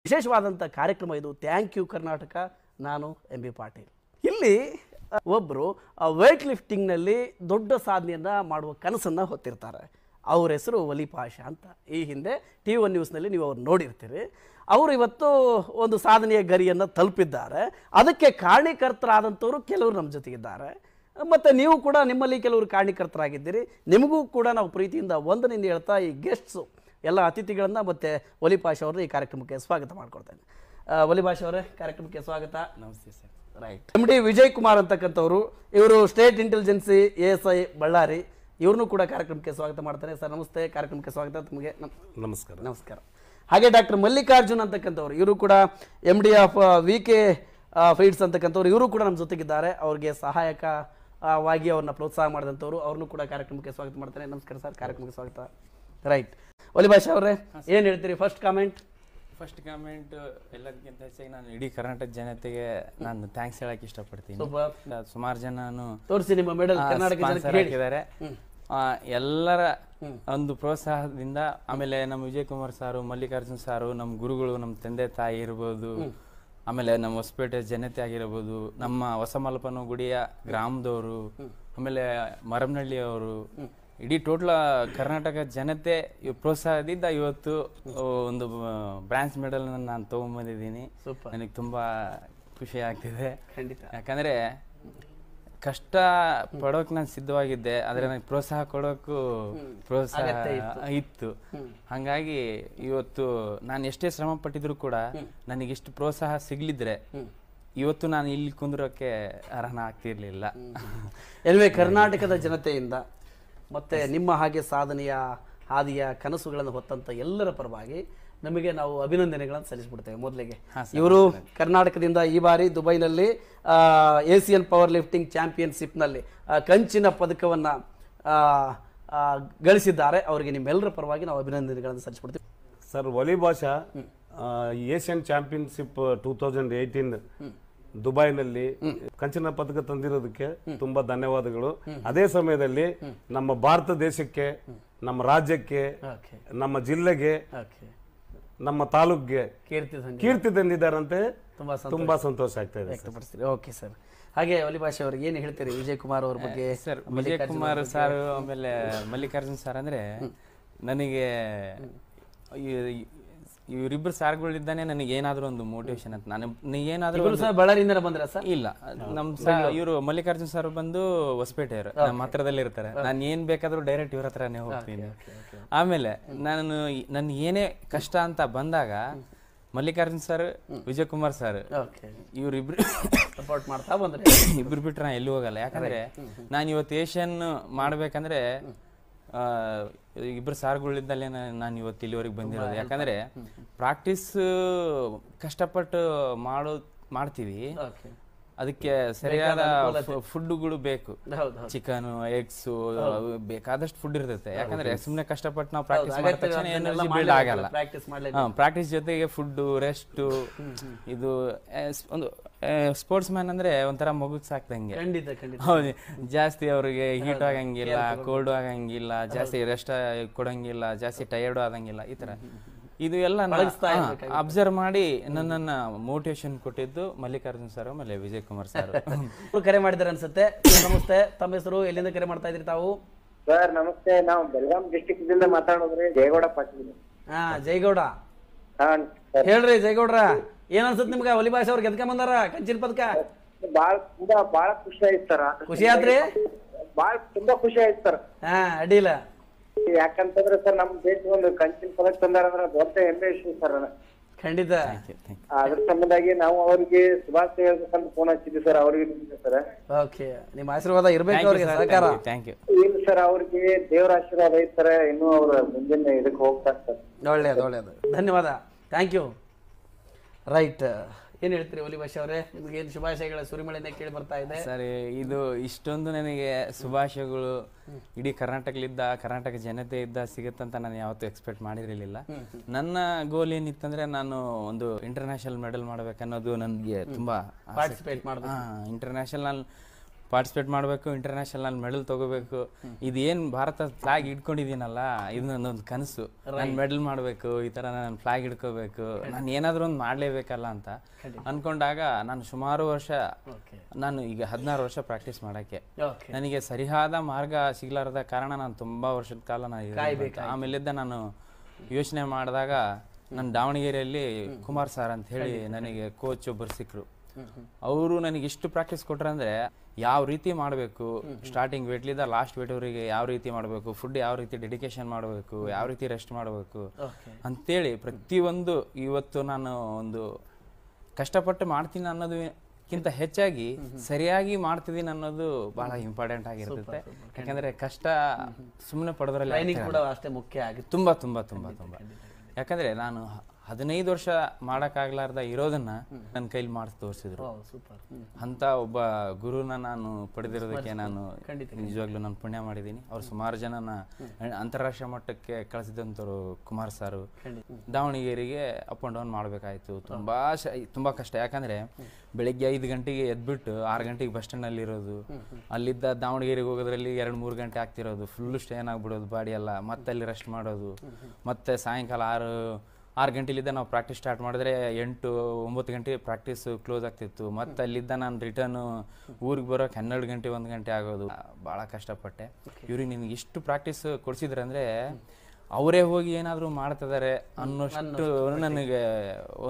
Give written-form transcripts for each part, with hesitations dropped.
ವಿಶೇಷವಾದಂಥ ಕಾರ್ಯಕ್ರಮ ಇದು. Thank you Karnataka. ನಾನು ಎಂ ಬಿ ಪಾಟೀಲ್. ಇಲ್ಲಿ ಒಬ್ಬರು ವೇಟ್ ಲಿಫ್ಟಿಂಗ್ನಲ್ಲಿ ದೊಡ್ಡ ಸಾಧನೆಯನ್ನು ಮಾಡುವ ಕನಸನ್ನು ಹೊತ್ತಿರ್ತಾರೆ. ಅವ್ರ ಹೆಸರು ವಲಿ ಪಾಷಾ ಅಂತ. ಈ ಹಿಂದೆ TV1 ನ್ಯೂಸ್ನಲ್ಲಿ ನೀವು ಅವ್ರು ನೋಡಿರ್ತೀರಿ. ಅವರು ಇವತ್ತು ಒಂದು ಸಾಧನೆಯ ಗರಿಯನ್ನು ತಲುಪಿದ್ದಾರೆ. ಅದಕ್ಕೆ ಕಾರಣೀಕರ್ತರಾದಂಥವರು ಕೆಲವರು ನಮ್ಮ ಜೊತೆಗಿದ್ದಾರೆ. ಮತ್ತು ನೀವು ಕೂಡ ನಿಮ್ಮಲ್ಲಿ ಕೆಲವರು ಕಾರಣೀಕರ್ತರಾಗಿದ್ದೀರಿ. ನಿಮಗೂ ಕೂಡ ನಾವು ಪ್ರೀತಿಯಿಂದ ವಂದನೆಯಿಂದ ಹೇಳ್ತಾ ಈ ಗೆಸ್ಟ್ಸು ಎಲ್ಲ ಅತಿಥಿಗಳನ್ನು ಮತ್ತು ವಲಿ ಪಾಷಾ ಅವ್ರನ್ನ ಈ ಕಾರ್ಯಕ್ರಮಕ್ಕೆ ಸ್ವಾಗತ ಮಾಡ್ಕೊಳ್ತೇನೆ. ವಲಿ ಪಾಷಾ ಅವರೇ, ಕಾರ್ಯಕ್ರಮಕ್ಕೆ ಸ್ವಾಗತ. ನಮಸ್ತೆ sir. Right. MD Vijay Kumar ಅಂತಕ್ಕಂಥವ್ರು, ಇವರು ಸ್ಟೇಟ್ ಇಂಟೆಲಿಜೆನ್ಸಿ ASI ಬಳ್ಳಾರಿ. ಇವ್ರನ್ನೂ ಕೂಡ ಕಾರ್ಯಕ್ರಮಕ್ಕೆ ಸ್ವಾಗತ ಮಾಡ್ತಾರೆ. ಸರ್ ನಮಸ್ತೆ, ಕಾರ್ಯಕ್ರಮಕ್ಕೆ ಸ್ವಾಗತ. ತಮಗೆ ನಮಸ್ಕಾರ. ನಮಸ್ಕಾರ. ಹಾಗೆ ಡಾಕ್ಟರ್ ಮಲ್ಲಿಕಾರ್ಜುನ್ ಅಂತಕ್ಕಂಥವ್ರು, ಇವರು ಕೂಡ MD ಆಫ್ VK ಫೀಡ್ಸ್ ಅಂತಕ್ಕಂಥವ್ರು, ಇವರು ಕೂಡ ನಮ್ಮ ಜೊತೆಗಿದ್ದಾರೆ. ಅವ್ರಿಗೆ ಸಹಾಯಕವಾಗಿ ಅವ್ರನ್ನ ಪ್ರೋತ್ಸಾಹ ಮಾಡಿದಂಥವ್ರು, ಅವ್ರನ್ನೂ ಕೂಡ ಕಾರ್ಯಕ್ರಮಕ್ಕೆ ಸ್ವಾಗತ ಮಾಡ್ತಾರೆ. ನಮಸ್ಕಾರ ಸರ್, ಕಾರ್ಯಕ್ರಮಕ್ಕೆ ಸ್ವಾಗತ. ರೈಟ್. ವಲಿ ಪಾಷಾ ಅವರೇ, ಏನು ಹೇಳ್ತೀರಿ? ಫಸ್ಟ್ ಕಾಮೆಂಟ್ ಎಲ್ಲದಕ್ಕಿಂತ ಹೆಚ್ಚಾಗಿ ನಾನು ಇಡೀ ಕರ್ನಾಟಕ ಜನತೆಗೆ ನಾನು ಥ್ಯಾಂಕ್ಸ್ ಹೇಳಕ್ ಇಷ್ಟಪಡ್ತೀನಿ. ಸುಮಾರು ಜನ ತೋರಿಸಿ ನಿಮ್ಮ ಮೆಡಲ್ ಕರ್ನಾಟಕ ಹಾಕಿದ್ದಾರೆ. ಎಲ್ಲರ ಒಂದು ಪ್ರೋತ್ಸಾಹದಿಂದ, ಆಮೇಲೆ ನಮ್ಮ ವಿಜಯ್ ಕುಮಾರ್ ಸಾರು, ಮಲ್ಲಿಕಾರ್ಜುನ್ ಸಾರು, ನಮ್ಮ ಗುರುಗಳು, ನಮ್ಮ ತಂದೆ ತಾಯಿ ಇರ್ಬೋದು, ಆಮೇಲೆ ನಮ್ಮ ಹೊಸಪೇಟೆ ಜನತೆ ಆಗಿರ್ಬೋದು, ನಮ್ಮ ಹೊಸಮಲ್ಪನ ಗುಡಿಯ ಗ್ರಾಮದವರು, ಆಮೇಲೆ ಮರಮನಹಳ್ಳಿ ಅವರು, ಇಡೀ ಟೋಟಲ್ ಕರ್ನಾಟಕ ಜನತೆ ಪ್ರೋತ್ಸಾಹದಿಂದ ಇವತ್ತು ಒಂದು ಬ್ರಾಂಚ್ ಮೆಡಲ್ ನಾನು ತಗೊಂಡ್ಬಂದಿದ್ದೀನಿ. ನನಗೆ ತುಂಬಾ ಖುಷಿ ಆಗ್ತಿದೆ. ಯಾಕಂದ್ರೆ ಕಷ್ಟ ಪಡೋಕೆ ನಾನು ಸಿದ್ಧವಾಗಿದ್ದೆ, ಆದ್ರೆ ನನಗೆ ಪ್ರೋತ್ಸಾಹ ಕೊಡೋಕ್ಕೂ ಪ್ರೋತ್ಸಾಹ ಇತ್ತು. ಹಂಗಾಗಿ ಇವತ್ತು ನಾನು ಎಷ್ಟೇ ಶ್ರಮ ಪಟ್ಟಿದ್ರು ಕೂಡ ನನಗಿಷ್ಟು ಪ್ರೋತ್ಸಾಹ ಸಿಗ್ಲಿದ್ರೆ ಇವತ್ತು ನಾನು ಇಲ್ಲಿ ಕುಂದ್ರೋಕೆ ಅರ್ಹನ ಆಗ್ತಿರ್ಲಿಲ್ಲ. ಎಲ್ವೇ ಕರ್ನಾಟಕದ ಜನತೆಯಿಂದ ಮತ್ತೆ ನಿಮ್ಮ ಹಾಗೆ ಸಾಧನೆಯ ಹಾದಿಯ ಕನಸುಗಳನ್ನು ಹೊತ್ತಂತ ಎಲ್ಲರ ಪರವಾಗಿ ನಮಗೆ ನಾವು ಅಭಿನಂದನೆಗಳನ್ನು ಸಲ್ಲಿಸ್ಬಿಡ್ತೇವೆ. ಮೊದಲಿಗೆ ಇವರು ಕರ್ನಾಟಕದಿಂದ ಈ ಬಾರಿ ದುಬೈನಲ್ಲಿ ಏಸಿಯನ್ ಪವರ್ ಲಿಫ್ಟಿಂಗ್ ಚಾಂಪಿಯನ್ಶಿಪ್ನಲ್ಲಿ ಕಂಚಿನ ಪದಕವನ್ನು ಗಳಿಸಿದ್ದಾರೆ. ಅವರಿಗೆ ನಿಮ್ಮೆಲ್ಲರ ಪರವಾಗಿ ನಾವು ಅಭಿನಂದನೆಗಳನ್ನು ಸಲ್ಲಿಸ್ಬಿಡ್ತೀವಿ. ಸರ್, ವಲಿ ಪಾಷಾ ಏಷ್ಯನ್ ಚಾಂಪಿಯನ್ಶಿಪ್ 2018 ದುಬೈನಲ್ಲಿ ಕಂಚಿನ ಪದಕ ತಂದಿರೋದಕ್ಕೆ ತುಂಬಾ ಧನ್ಯವಾದಗಳು. ಅದೇ ಸಮಯದಲ್ಲಿ ನಮ್ಮ ಭಾರತ ದೇಶಕ್ಕೆ, ನಮ್ಮ ರಾಜ್ಯಕ್ಕೆ, ನಮ್ಮ ಜಿಲ್ಲೆಗೆ, ನಮ್ಮ ತಾಲೂಕ್ಗೆ ಕೀರ್ತಿ ತಂದಿದ್ದಾರಂತೆ. ತುಂಬಾ ಸಂತೋಷ ಆಗ್ತಾ ಇದೆ. Okay sir. ಹಾಗೆ ವಲಿ ಪಾಷಾ ಅವ್ರಿಗೆ ಏನು ಹೇಳ್ತೀರಿ ವಿಜಯ್ ಕುಮಾರ್ ಅವ್ರ ಬಗ್ಗೆ? ಸರ್, ವಿಜಯ್ ಕುಮಾರ್ ಸರ್ ಆಮೇಲೆ ಮಲ್ಲಿಕಾರ್ಜುನ್ ಸರ್ ಅಂದ್ರೆ ನನಗೆ ಇವರಿಬ್ಬರು ಸಾರ್ಗಳಿದ್ದಾನೆ ನನಗೆ ಏನಾದ್ರು ಒಂದು ಮೋಟಿವೇಶನ್ ಅಂತ. ನಾನು ಏನಾದ್ರು ಬಳ್ಳಾರಿಯಿಂದ ಬಂದ್ರ ಸರ್? ಇಲ್ಲ, ನಮ್ಮ ಇವರು ಮಲ್ಲಿಕಾರ್ಜುನ್ ಸರ್ ಬಂದು ಹೊಸಪೇಟೆಯವರು, ನಮ್ಮ ಹತ್ರದಲ್ಲಿ ಇರ್ತಾರೆ. ನಾನು ಏನ್ ಬೇಕಾದ್ರೂ ಡೈರೆಕ್ಟ್ ಇವ್ರ ಹತ್ರನೇ ಹೋಗ್ತೀನಿ. ಆಮೇಲೆ ನನ್ ಏನೇ ಕಷ್ಟ ಅಂತ ಬಂದಾಗ ಮಲ್ಲಿಕಾರ್ಜುನ್ ಸರ್, ವಿಜಯ್ ಕುಮಾರ್ ಸರ್ ಇವ್ರಿಬ್ರು ಸಪೋರ್ಟ್ ಮಾಡ್ತಾ ಬಂದ್ರೆ ಇಬ್ರು ಬಿಟ್ರೆ ನಾ ಎಲ್ಲೂ ಹೋಗಲ್ಲ. ಯಾಕಂದ್ರೆ ನಾನು ಇವತ್ತು ಏಷ್ಯನ್ ಮಾಡ್ಬೇಕಂದ್ರೆ ಇಬ್ಬರು ಸಾರ್ಗಳಿದ್ದಲ್ಲೇ ನಾನು ಇವತ್ತು ಇಲ್ಲಿವರೆಗೆ ಬಂದಿರೋದು. ಯಾಕಂದ್ರೆ ಪ್ರಾಕ್ಟೀಸ್ ಕಷ್ಟಪಟ್ಟು ಮಾಡ್ತೀವಿ, ಅದಕ್ಕೆ ಸರಿಯಾದ ಫುಡ್ಗಳು ಬೇಕು. ಚಿಕನ್, ಎಗ್ಸು, ಬೇಕಾದಷ್ಟು ಫುಡ್ ಇರ್ತೈತೆ. ಯಾಕಂದ್ರೆ ಸುಮ್ಮನೆ ಕಷ್ಟಪಟ್ಟು ನಾವು ಪ್ರಾಕ್ಟೀಸ್ ಮಾಡಿದ ತಕ್ಷಣ ಎನರ್ಜಿ ಬಿಲ್ಡ್ ಆಗಲ್ಲ. ಪ್ರಾಕ್ಟೀಸ್ ಜೊತೆಗೆ ಫುಡ್, ರೆಸ್ಟ್, ಇದು ಒಂದು ಸ್ಪೋರ್ಟ್ಸ್ ಮ್ಯಾನ್ ಅಂದ್ರೆ ಒಂಥರ ಮಗುಗ್ ಸಾಕ್ದಂಗೆ. ಹೌದು, ಜಾಸ್ತಿ ಅವ್ರಿಗೆ ಹೀಟ್ ಆಗಂಗಿಲ್ಲ, ಕೋಲ್ಡ್ ಆಗಂಗಿಲ್ಲ, ಜಾಸ್ತಿ ರೆಸ್ಟ್ ಕೊಡಂಗಿಲ್ಲ, ಜಾಸ್ತಿ ಟಯರ್ಡ್ ಆದಂಗಿಲ್ಲ. ಈ ತರ ಇದು ಎಲ್ಲ ಅಬ್ಸರ್ವ್ ಮಾಡಿ ನನ್ನನ್ನ ಮೋಟಿವೇಶನ್ ಕೊಟ್ಟಿದ್ದು ಮಲ್ಲಿಕಾರ್ಜುನ್ ಸರ್ ಆಮೇಲೆ ವಿಜಯ್ ಕುಮಾರ್ ಸರ್. ಕರೆ ಮಾಡಿದಾರೆ ಅನ್ಸುತ್ತೆ. ನಮಸ್ತೆ, ತಮ್ಮ ಹೆಸರು, ಎಲ್ಲಿಂದ ಕರೆ ಮಾಡ್ತಾ ಇದ್ರಿ ತಾವು? ಸರ್ ನಮಸ್ತೆ, ನಾವು ಬೆಳಗಾಂ ಡಿಸ್ಟ್ರಿಕ್ಟ್ ದಿಂದ ಮಾತಾಡೋದ್ರಿ. ಜಯಗೌಡ ಪಾಟೀಲ್. ಜಯಗೌಡ ಹೇಳ್ರಿ. ಜಯಗೌಡ್ರ, ಏನ್ ಅನ್ಸುತ್ತೆ ನಿಮ್ಗ ವಲಿ ಪಾಷಾ ಅವ್ರು ಗೆದ್ಕೊಂಡ್ ಬಂದಾರ ಕಂಚಿನ ಪದಕ? ಬಾಳ ಖುಷಿ ಆಯ್ತು ಸರ್. ಖುಷಿ ಆತ್ರಿ? ತುಂಬಾ ಖುಷಿ ಆಯ್ತು ಸರ್. ಅಡ್ಡಿಲ್ಲ. ಯಾಕಂತಂದ್ರೆ ಸರ್ ನಮ್ ದೇಶ ಒಂದು ಕಂಚಿನ ಪದಕ ತಂದಾರ ಅಂದ್ರೆ ದೊಡ್ಡ ಹೆಮ್ಮೆ ವಿಷಯ ಸರ್. ಖಂಡಿತ. ಅದ್ರ ಸಂಬಂಧಾಗಿ ನಾವು ಅವ್ರಿಗೆ ಶುಭಾಶಯ ಹೇಳ್ಬೇಕಂತ ಫೋನ್ ಹಚ್ಚಿದ್ವಿ ಸರ್. ಅವ್ರಿಗೆ ಸರ್ ಓಕೆ, ನಿಮ್ಮ ಆಶೀರ್ವಾದ ಇರ್ಬೇಕು ಅವ್ರಿಗೆ, ಸಹಕಾರ. ಇಲ್ಲ ಸರ್, ಅವ್ರಿಗೆ ದೇವರ ಆಶೀರ್ವಾದ ಐತ್ ಸರ್. ಇನ್ನೂ ಅವ್ರ ಮುಂದಿನ ಇದಕ್ಕೆ ಹೋಗ್ತಾರೆ ಸರ್. ಒಳ್ಳೇದು ಒಳ್ಳೇದು, ಧನ್ಯವಾದ, ಥ್ಯಾಂಕ್ ಯು. ರೈಟ್. ಏನ್ ಹೇಳ್ತೀರಿ ವಲಿ ಪಾಷಾ ಅವರೇ? ನಿಮ್ಗೆ ಏನು ಶುಭಾಶಯಗಳ ಸುರಿಮಳೆನೇ ಕೇಳಿ ಬರ್ತಾ ಇದೆ ಸರ್. ಇದು ಇಷ್ಟೊಂದು ನನಗೆ ಶುಭಾಶಯಗಳು ಇಡೀ ಕರ್ನಾಟಕ ಜನತೆ ಇದ್ದ ಸಿಗುತ್ತಂತ ನಾನು ಯಾವತ್ತೂ ಎಕ್ಸ್ಪೆಕ್ಟ್ ಮಾಡಿರಲಿಲ್ಲ. ನನ್ನ ಗೋಲ್ ಏನಿತ್ತಂದ್ರೆ ನಾನು ಒಂದು ಇಂಟರ್ನ್ಯಾಷನಲ್ ಮೆಡಲ್ ಮಾಡ್ಬೇಕನ್ನೋದು ನನಗೆ ತುಂಬಾ ಪಾರ್ಟಿಸಿಪೇಟ್ ಮಾಡೋದು. ಇಂಟರ್ನ್ಯಾಷನಲ್ ಪಾರ್ಟಿಸಿಪೇಟ್ ಮಾಡಬೇಕು, ಇಂಟರ್ನ್ಯಾಷನಲ್ ಮೆಡಲ್ ತಗೋಬೇಕು. ಇದೇನು ಭಾರತ ಫ್ಲಾಗ್ ಇಟ್ಕೊಂಡಿದ್ದೀನಲ್ಲ, ಇದು ನನ್ನೊಂದು ಕನಸು. ನಾನು ಮೆಡಲ್ ಮಾಡಬೇಕು, ಈ ಥರ ನಾನು ಫ್ಲಾಗ್ ಹಿಡ್ಕೋಬೇಕು, ನಾನು ಏನಾದರೂ ಒಂದು ಮಾಡಲೇಬೇಕಲ್ಲ ಅಂತ ಅಂದ್ಕೊಂಡಾಗ ನಾನು ಸುಮಾರು ವರ್ಷ, ನಾನು ಈಗ 16 ವರ್ಷ ಪ್ರಾಕ್ಟೀಸ್ ಮಾಡೋಕ್ಕೆ ನನಗೆ ಸರಿಯಾದ ಮಾರ್ಗ ಸಿಗಲಾರದ ಕಾರಣ ನಾನು ತುಂಬ ವರ್ಷದ ಕಾಲ ಆಮೇಲಿದ್ದ ನಾನು ಯೋಚನೆ ಮಾಡಿದಾಗ ನನ್ನ ದಾವಣಗೆರೆಯಲ್ಲಿ ಕುಮಾರ್ ಸರ್ ಅಂತ ಹೇಳಿ ನನಗೆ ಕೋಚ್ ಒಬ್ಬರು ಸಿಕ್ಕರು. ಅವರು ನನಗೆ ಇಷ್ಟು ಪ್ರಾಕ್ಟೀಸ್ ಕೊಟ್ರೆ ಅಂದರೆ ಯಾವ ರೀತಿ ಮಾಡಬೇಕು, ಸ್ಟಾರ್ಟಿಂಗ್ ವೇಟ್ಲಿಂದ ಲಾಸ್ಟ್ ವೇಟ್ವರೆಗೆ ಯಾವ ರೀತಿ ಮಾಡಬೇಕು, ಫುಡ್ ಯಾವ ರೀತಿ ಡೆಡಿಕೇಶನ್ ಮಾಡಬೇಕು, ಯಾವ ರೀತಿ ರೆಸ್ಟ್ ಮಾಡಬೇಕು ಅಂತೇಳಿ ಪ್ರತಿಯೊಂದು ಇವತ್ತು ನಾನು ಒಂದು ಕಷ್ಟಪಟ್ಟು ಮಾಡ್ತೀನಿ ಅನ್ನೋದಕ್ಕಿಂತ ಹೆಚ್ಚಾಗಿ ಸರಿಯಾಗಿ ಮಾಡ್ತಿದ್ದೀನಿ ಅನ್ನೋದು ಬಹಳ ಇಂಪಾರ್ಟೆಂಟ್ ಆಗಿರುತ್ತೆ. ಯಾಕಂದರೆ ಕಷ್ಟ ಸುಮ್ಮನೆ ಪಡೆದ್ರಲ್ಲಿ ಕೂಡ ಅಷ್ಟೇ ಮುಖ್ಯ ಆಗುತ್ತೆ. ತುಂಬ ತುಂಬ ತುಂಬ ತುಂಬ ಯಾಕಂದರೆ ನಾನು 15 ವರ್ಷ ಮಾಡೋಕ್ಕಾಗ್ಲಾರ್ದ ಇರೋದನ್ನ ನನ್ನ ಕೈಲಿ ಮಾಡಿ ತೋರಿಸಿದ್ರು. ಅಂತ ಒಬ್ಬ ಗುರುನ ನಾನು ಪಡೆದಿರೋದಕ್ಕೆ ನಾನು ನಿಜವಾಗ್ಲೂ ನಾನು ಪುಣ್ಯ ಮಾಡಿದ್ದೀನಿ. ಅವ್ರು ಸುಮಾರು ಜನನ ಅಂತಾರಾಷ್ಟ್ರೀಯ ಮಟ್ಟಕ್ಕೆ ಕಳಿಸಿದಂಥವ್ರು ಕುಮಾರ್ ಸಾರು. ದಾವಣಗೆರೆಗೆ ಅಪ್ ಆ್ಯಂಡ್ ಡೌನ್ ಮಾಡಬೇಕಾಯ್ತು, ತುಂಬ ಕಷ್ಟ. ಯಾಕಂದರೆ ಬೆಳಗ್ಗೆ 5 ಗಂಟೆಗೆ ಎದ್ಬಿಟ್ಟು 6 ಗಂಟೆಗೆ ಬಸ್ ಸ್ಟ್ಯಾಂಡಲ್ಲಿ ಇರೋದು, ಅಲ್ಲಿದ್ದ ದಾವಣಗೆರೆಗೆ ಹೋಗೋದ್ರಲ್ಲಿ 2-3 ಗಂಟೆ ಆಗ್ತಿರೋದು, ಫುಲ್ಲು ಸ್ಟೇನ್ ಆಗಿಬಿಡೋದು ಬಾಡಿ ಎಲ್ಲ, ಮತ್ತೆ ಅಲ್ಲಿ ರೆಸ್ಟ್ ಮಾಡೋದು, ಮತ್ತೆ ಸಾಯಂಕಾಲ 6 ಗಂಟೆಲಿದ್ದ ನಾವು ಪ್ರಾಕ್ಟೀಸ್ ಸ್ಟಾರ್ಟ್ ಮಾಡಿದ್ರೆ 8-9 ಗಂಟೆ ಪ್ರಾಕ್ಟೀಸ್ ಕ್ಲೋಸ್ ಆಗ್ತಿತ್ತು. ಮತ್ತು ಅಲ್ಲಿದ್ದ ನಾನು ರಿಟರ್ನು ಊರಿಗೆ ಬರೋಕೆ 12 ಗಂಟೆ 1 ಗಂಟೆ ಆಗೋದು. ಭಾಳ ಕಷ್ಟಪಟ್ಟೆ. ಇವ್ರಿಗೆ ನಿನಗೆ ಇಷ್ಟು ಪ್ರಾಕ್ಟೀಸ್ ಕೊಡಿಸಿದ್ರೆ ಅಂದರೆ ಅವರೇ ಹೋಗಿ ಏನಾದರೂ ಮಾಡ್ತಿದ್ದಾರೆ ಅನ್ನೋಷ್ಟು ನನಗೆ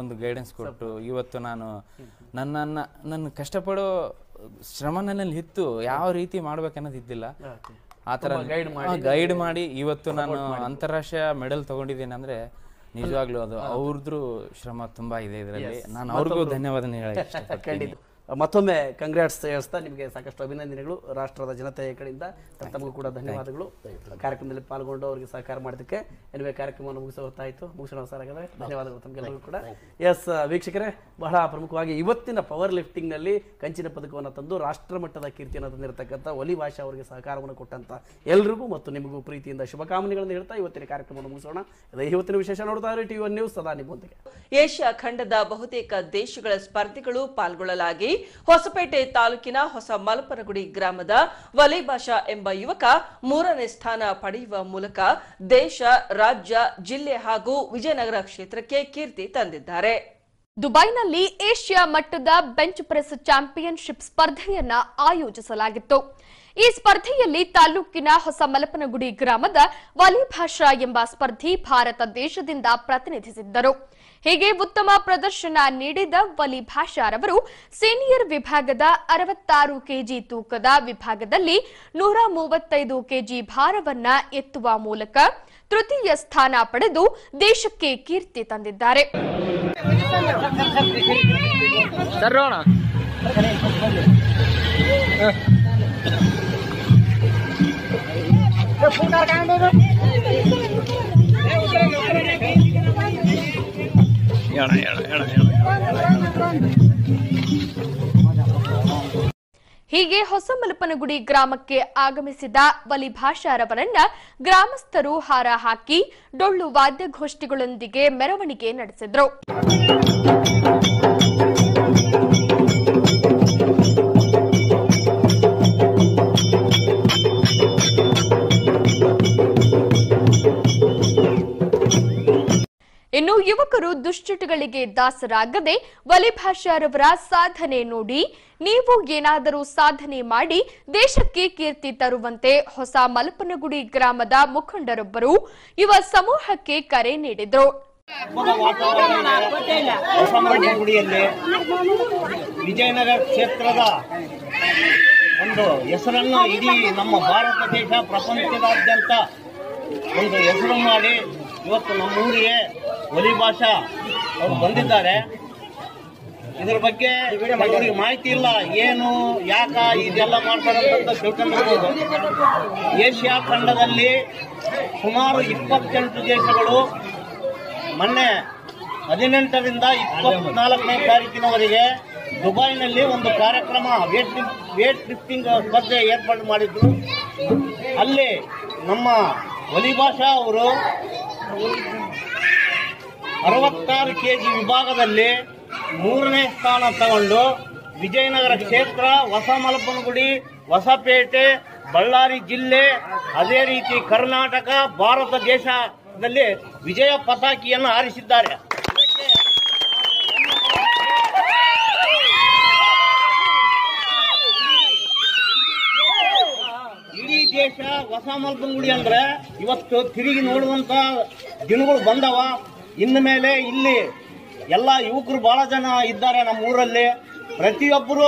ಒಂದು ಗೈಡೆನ್ಸ್ ಕೊಟ್ಟು ಇವತ್ತು ನಾನು ನನ್ನ ಕಷ್ಟಪಡೋ ಶ್ರಮ ನನ್ನಲ್ಲಿ ಇತ್ತು. ಯಾವ ರೀತಿ ಮಾಡ್ಬೇಕನ್ನೋದು ಇದ್ದಿಲ್ಲ. ಆ ಥರ ಗೈಡ್ ಮಾಡಿ ಇವತ್ತು ನಾನು ಅಂತಾರಾಷ್ಟ್ರೀಯ ಮೆಡಲ್ ತೊಗೊಂಡಿದ್ದೀನಿ ಅಂದರೆ ನಿಜವಾಗ್ಲೂ ಅದು ಅವ್ರದ್ದು ಶ್ರಮ ತುಂಬ ಇದೆ ಇದರಲ್ಲಿ. ನಾನು ಅವ್ರಿಗೂ ಧನ್ಯವಾದ ಹೇಳಕ್ಕೆ ಖಂಡಿತ. ಮತ್ತೊಮ್ಮೆ ಕಂಗ್ರಾಟ್ಸ್ ಹೇಳ್ತಾ ನಿಮಗೆ ಸಾಕಷ್ಟು ಅಭಿನಂದನೆಗಳು ರಾಷ್ಟ್ರದ ಜನತೆಯ ಕಡೆಯಿಂದ. ತಮಗೂ ಕೂಡ ಧನ್ಯವಾದಗಳು ಕಾರ್ಯಕ್ರಮದಲ್ಲಿ ಪಾಲ್ಗೊಂಡು ಅವರಿಗೆ ಸಹಕಾರ ಮಾಡೋದಕ್ಕೆ. ಎನ್ನುವೆ ಕಾರ್ಯಕ್ರಮವನ್ನು ಮುಗಿಸೋಣ ಸರ್. ಹಾಗಾದರೆ ಧನ್ಯವಾದಗಳು ತಮಗೆಲ್ಲರಿಗೂ ಕೂಡ. ಎಸ್ ವೀಕ್ಷಕರೇ, ಬಹಳ ಪ್ರಮುಖವಾಗಿ ಇವತ್ತಿನ ಪವರ್ ಲಿಫ್ಟಿಂಗ್ನಲ್ಲಿ ಕಂಚಿನ ಪದಕವನ್ನು ತಂದು ರಾಷ್ಟ್ರ ಮಟ್ಟದ ಕೀರ್ತಿಯನ್ನು ತಂದಿರತಕ್ಕಂಥ ಒಲಿ ಭಾಷಾ ಅವರಿಗೆ ಸಹಕಾರವನ್ನು ಕೊಟ್ಟಂಥ ಎಲ್ರಿಗೂ ಮತ್ತು ನಿಮಗೂ ಪ್ರೀತಿಯಿಂದ ಶುಭಕಾಮನೆಗಳನ್ನು ಹೇಳ್ತಾ ಇವತ್ತಿನ ಕಾರ್ಯಕ್ರಮವನ್ನು ಮುಗಿಸೋಣ. ಇವತ್ತಿನ ವಿಶೇಷ ನೋಡ್ತಾ ಇರಿ ಟಿವಿ1 ನ್ಯೂಸ್, ಸದಾ ನಿಮ್ಮೊಂದಿಗೆ. ಏಷ್ಯಾ ಖಂಡದ ಬಹುತೇಕ ದೇಶಗಳ ಸ್ಪರ್ಧಿಗಳು ಪಾಲ್ಗೊಳ್ಳಲಾಗಿ ಹೊಸಪೇಟೆ ತಾಲೂಕಿನ ಹೊಸ ಮಲಪನಗುಡಿ ಗ್ರಾಮದ ವಲಿ ಭಾಷಾ ಎಂಬ ಯುವಕ 3ನೇ ಸ್ಥಾನ ಪಡೆಯುವ ಮೂಲಕ ದೇಶ, ರಾಜ್ಯ, ಜಿಲ್ಲೆ ಹಾಗೂ ವಿಜಯನಗರ ಕ್ಷೇತ್ರಕ್ಕೆ ಕೀರ್ತಿ ತಂದಿದ್ದಾರೆ. ದುಬೈನಲ್ಲಿ ಏಷ್ಯಾ ಮಟ್ಟದ ಬೆಂಚ್ ಪ್ರೆಸ್ ಚಾಂಪಿಯನ್ಶಿಪ್ ಸ್ಪರ್ಧೆಯನ್ನ ಆಯೋಜಿಸಲಾಗಿತ್ತು. ಈ ಸ್ಪರ್ಧೆಯಲ್ಲಿ ತಾಲೂಕಿನ ಹೊಸ ಮಲಪನಗುಡಿ ಗ್ರಾಮದ ವಲಿ ಭಾಷಾ ಎಂಬ ಸ್ಪರ್ಧಿ ಭಾರತ ದೇಶದಿಂದ ಪ್ರತಿನಿಧಿಸಿದ್ದರು. ಹೀಗೆ ಉತ್ತಮ ಪ್ರದರ್ಶನ ನೀಡಿದ ವಲಿ ಭಾಷಾರವರು ಸೀನಿಯರ್ ವಿಭಾಗದ 66 ಕೆಜಿ ತೂಕದ ವಿಭಾಗದಲ್ಲಿ 135 ಕೆಜಿ ಭಾರವನ್ನ ಎತ್ತುವ ಮೂಲಕ ತೃತೀಯ ಸ್ಥಾನ ಪಡೆದು ದೇಶಕ್ಕೆ ಕೀರ್ತಿ ತಂದಿದ್ದಾರೆ. ಹೀಗೆ ಹೊಸ ಮಲಪನಗುಡಿ ಗ್ರಾಮಕ್ಕೆ ಆಗಮಿಸಿದ ವಲಿ ಭಾಷಾರವರನ್ನ ಗ್ರಾಮಸ್ಥರು ಹಾರ ಹಾಕಿ ಡೊಳ್ಳು ವಾದ್ಯಗೋಷ್ಠಿಗಳೊಂದಿಗೆ ಮೆರವಣಿಗೆ ನಡೆಸಿದ್ರು. ಇನ್ನು ಯುವಕರು ದುಶ್ಚಟಗಳಿಗೆ ದಾಸರಾಗದೆ ವಲಿ ಭಾಷಾರವರ ಸಾಧನೆ ನೋಡಿ ನೀವು ಏನಾದರೂ ಸಾಧನೆ ಮಾಡಿ ದೇಶಕ್ಕೆ ಕೀರ್ತಿ ತರುವಂತೆ ಹೊಸ ಮಲಪನಗುಡಿ ಗ್ರಾಮದ ಮುಖಂಡರೊಬ್ಬರು ಯುವ ಸಮೂಹಕ್ಕೆ ಕರೆ ನೀಡಿದರು. ವಿಜಯನಗರ ಕ್ಷೇತ್ರದ ಒಂದು ಹೆಸರನ್ನು ಇಡೀ ನಮ್ಮ ಭಾರತ ದೇಶ ಪ್ರಪಂಚದಾದ್ಯಂತ ಒಂದು ಹೆಸರು ಮಾಡಿ ಇವತ್ತು ನಮ್ಮೂರಿಗೆ ವಲಿ ಭಾಷಾ ಅವರು ಬಂದಿದ್ದಾರೆ. ಇದರ ಬಗ್ಗೆ ಅವರಿಗೆ ಮಾಹಿತಿ ಇಲ್ಲ, ಏನು ಯಾಕ ಇದೆಲ್ಲ ಮಾಡ್ತಾರೆ ಅಂತ ತಿಳ್ಕೊಂಡಿರ್ಬೋದು. ಏಷ್ಯಾ ಖಂಡದಲ್ಲಿ ಸುಮಾರು 28 ದೇಶಗಳು ಮೊನ್ನೆ 18ರಿಂದ 24ನೇ ತಾರೀಕಿನವರೆಗೆ ದುಬೈನಲ್ಲಿ ಒಂದು ಕಾರ್ಯಕ್ರಮ ವೇಟ್ ಲಿಫ್ಟಿಂಗ್ ಸ್ಪರ್ಧೆ ಏರ್ಪಾಡು ಮಾಡಿದ್ರು. ಅಲ್ಲಿ ನಮ್ಮ ವಲಿ ಭಾಷಾ ಅವರು 66 ಕೆಜಿ ವಿಭಾಗದಲ್ಲಿ 3ನೇ ಸ್ಥಾನ ತಗೊಂಡು ವಿಜಯನಗರ ಕ್ಷೇತ್ರ, ಹೊಸ ಮಲಪನಗುಡಿ, ಹೊಸಪೇಟೆ, ಬಳ್ಳಾರಿ ಜಿಲ್ಲೆ, ಅದೇ ರೀತಿ ಕರ್ನಾಟಕ, ಭಾರತ ದೇಶದಲ್ಲಿ ವಿಜಯ ಪತಾಕಿಯನ್ನು ಹಾರಿಸಿದ್ದಾರೆ. ಇಡೀ ದೇಶ ಹೊಸ ಮಲಪನಗುಡಿ ಅಂದ್ರೆ ಇವತ್ತು ತಿರುಗಿ ನೋಡುವಂತ ದಿನಗಳು ಬಂದವ. ಇನ್ನು ಮೇಲೆ ಇಲ್ಲಿ ಎಲ್ಲ ಯುವಕರು ಬಹಳ ಜನ ಇದ್ದಾರೆ ನಮ್ಮ ಊರಲ್ಲಿ. ಪ್ರತಿಯೊಬ್ಬರು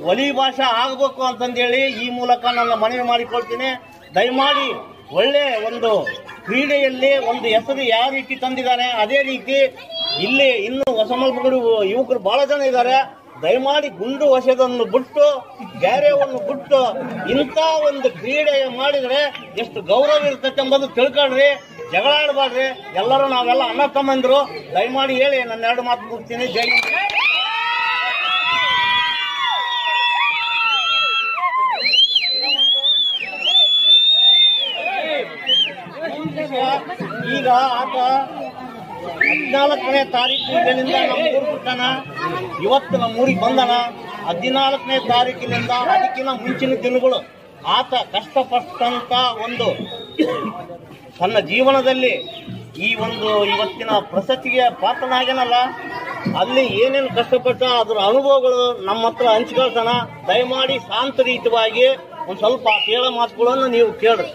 ಒಲಿ ಭಾಷಾ ಆಗಬೇಕು ಅಂತಂದೇಳಿ ಈ ಮೂಲಕ ನನ್ನ ಮನವಿ ಮಾಡಿಕೊಳ್ತೀನಿ. ದಯಮಾಡಿ ಒಳ್ಳೆ ಒಂದು ಕ್ರೀಡೆಯಲ್ಲಿ ಒಂದು ಹೆಸರು ಯಾವ ರೀತಿ ತಂದಿದ್ದಾರೆ ಅದೇ ರೀತಿ ಇಲ್ಲಿ ಇನ್ನು ಹೊಸ ಮಲಪನಗುಡಿ ಯುವಕರು ಬಹಳ ಜನ ಇದ್ದಾರೆ. ದಯಮಾಡಿ ಗುಂಡು ಹೊಸೆದನ್ನು ಬಿಟ್ಟು ಬ್ಯಾರೆವನ್ನು ಬಿಟ್ಟು ಇಂಥ ಒಂದು ಕ್ರೀಡೆ ಮಾಡಿದ್ರೆ ಎಷ್ಟು ಗೌರವ ಇರ್ತೈತೆ ಎಂಬುದು ತಿಳ್ಕೊಳ್ರಿ. ಜಗಳ ಆಡಬಾರ್ರಿ. ಎಲ್ಲರೂ ನಾವೆಲ್ಲ ಅಣ್ಣ ತಮ್ಮಂದ್ರು. ದಯಮಾಡಿ ಹೇಳಿ ನನ್ನ 2 ಮಾತು ಮುಗಿಸ್ತೀನಿ. ಜೈ ಹಿಂದ್. ಈಗ ಆತ 14ನೇ ತಾರೀಕಿನಿಂದ ನಮ್ಮೂರು ಬಿಟ್ಟಾನ. ಇವತ್ತು ನಮ್ಮೂರಿಗೆ ಬಂದನ. 14ನೇ ತಾರೀಕಿನಿಂದ ಅದಕ್ಕಿಂತ ಮುಂಚಿನ ದಿನಗಳು ಆತ ಕಷ್ಟಪಟ್ಟಂತ ಒಂದು ತನ್ನ ಜೀವನದಲ್ಲಿ ಈ ಒಂದು ಇವತ್ತಿನ ಪ್ರಶಸ್ತಿಗೆ ಪಾತ್ರನಾಗೇನಲ್ಲ, ಅಲ್ಲಿ ಏನೇನು ಕಷ್ಟಪಟ್ಟ ಅದರ ಅನುಭವಗಳು ನಮ್ಮ ಹತ್ರ ಹಂಚ್ಕೊಳ್ತಾನ. ದಯಮಾಡಿ ಶಾಂತ ರೀತಿಯಾಗಿ ಒಂದು ಸ್ವಲ್ಪ ಕೇಳೋ ಮಾತುಗಳನ್ನು ನೀವು ಕೇಳ್ರಿ.